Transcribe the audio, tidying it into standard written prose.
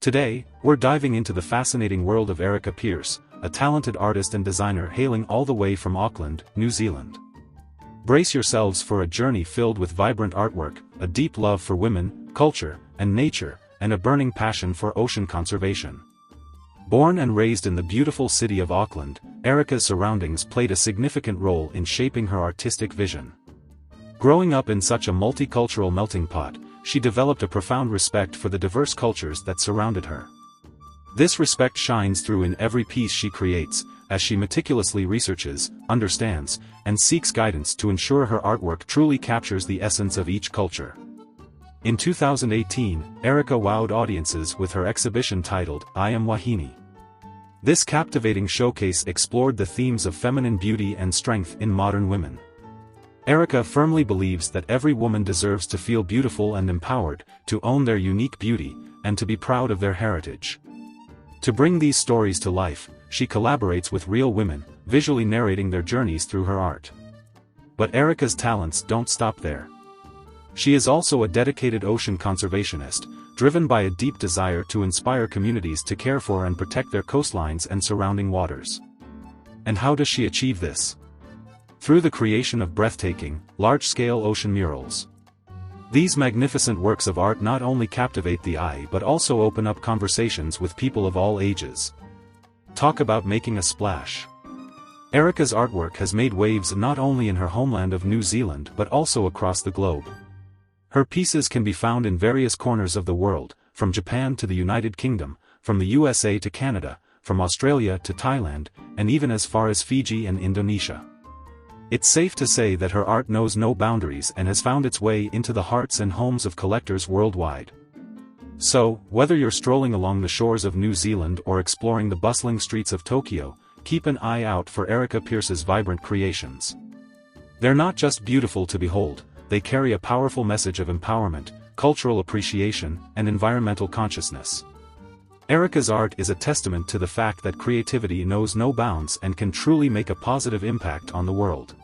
Today, we're diving into the fascinating world of Erika Pearce, a talented artist and designer hailing all the way from Auckland, New Zealand. Brace yourselves for a journey filled with vibrant artwork, a deep love for women, culture, and nature, and a burning passion for ocean conservation. Born and raised in the beautiful city of Auckland, Erika's surroundings played a significant role in shaping her artistic vision. Growing up in such a multicultural melting pot, she developed a profound respect for the diverse cultures that surrounded her. This respect shines through in every piece she creates, as she meticulously researches, understands, and seeks guidance to ensure her artwork truly captures the essence of each culture. In 2018, Erika wowed audiences with her exhibition titled, I Am Wahine. This captivating showcase explored the themes of feminine beauty and strength in modern women. Erika firmly believes that every woman deserves to feel beautiful and empowered, to own their unique beauty, and to be proud of their heritage. To bring these stories to life, she collaborates with real women, visually narrating their journeys through her art. But Erika's talents don't stop there. She is also a dedicated ocean conservationist, driven by a deep desire to inspire communities to care for and protect their coastlines and surrounding waters. And how does she achieve this? Through the creation of breathtaking, large-scale ocean murals. These magnificent works of art not only captivate the eye but also open up conversations with people of all ages. Talk about making a splash. Erika's artwork has made waves not only in her homeland of New Zealand but also across the globe. Her pieces can be found in various corners of the world, from Japan to the United Kingdom, from the USA to Canada, from Australia to Thailand, and even as far as Fiji and Indonesia. It's safe to say that her art knows no boundaries and has found its way into the hearts and homes of collectors worldwide. So, whether you're strolling along the shores of New Zealand or exploring the bustling streets of Tokyo, keep an eye out for Erika Pearce's vibrant creations. They're not just beautiful to behold, they carry a powerful message of empowerment, cultural appreciation, and environmental consciousness. Erika's art is a testament to the fact that creativity knows no bounds and can truly make a positive impact on the world.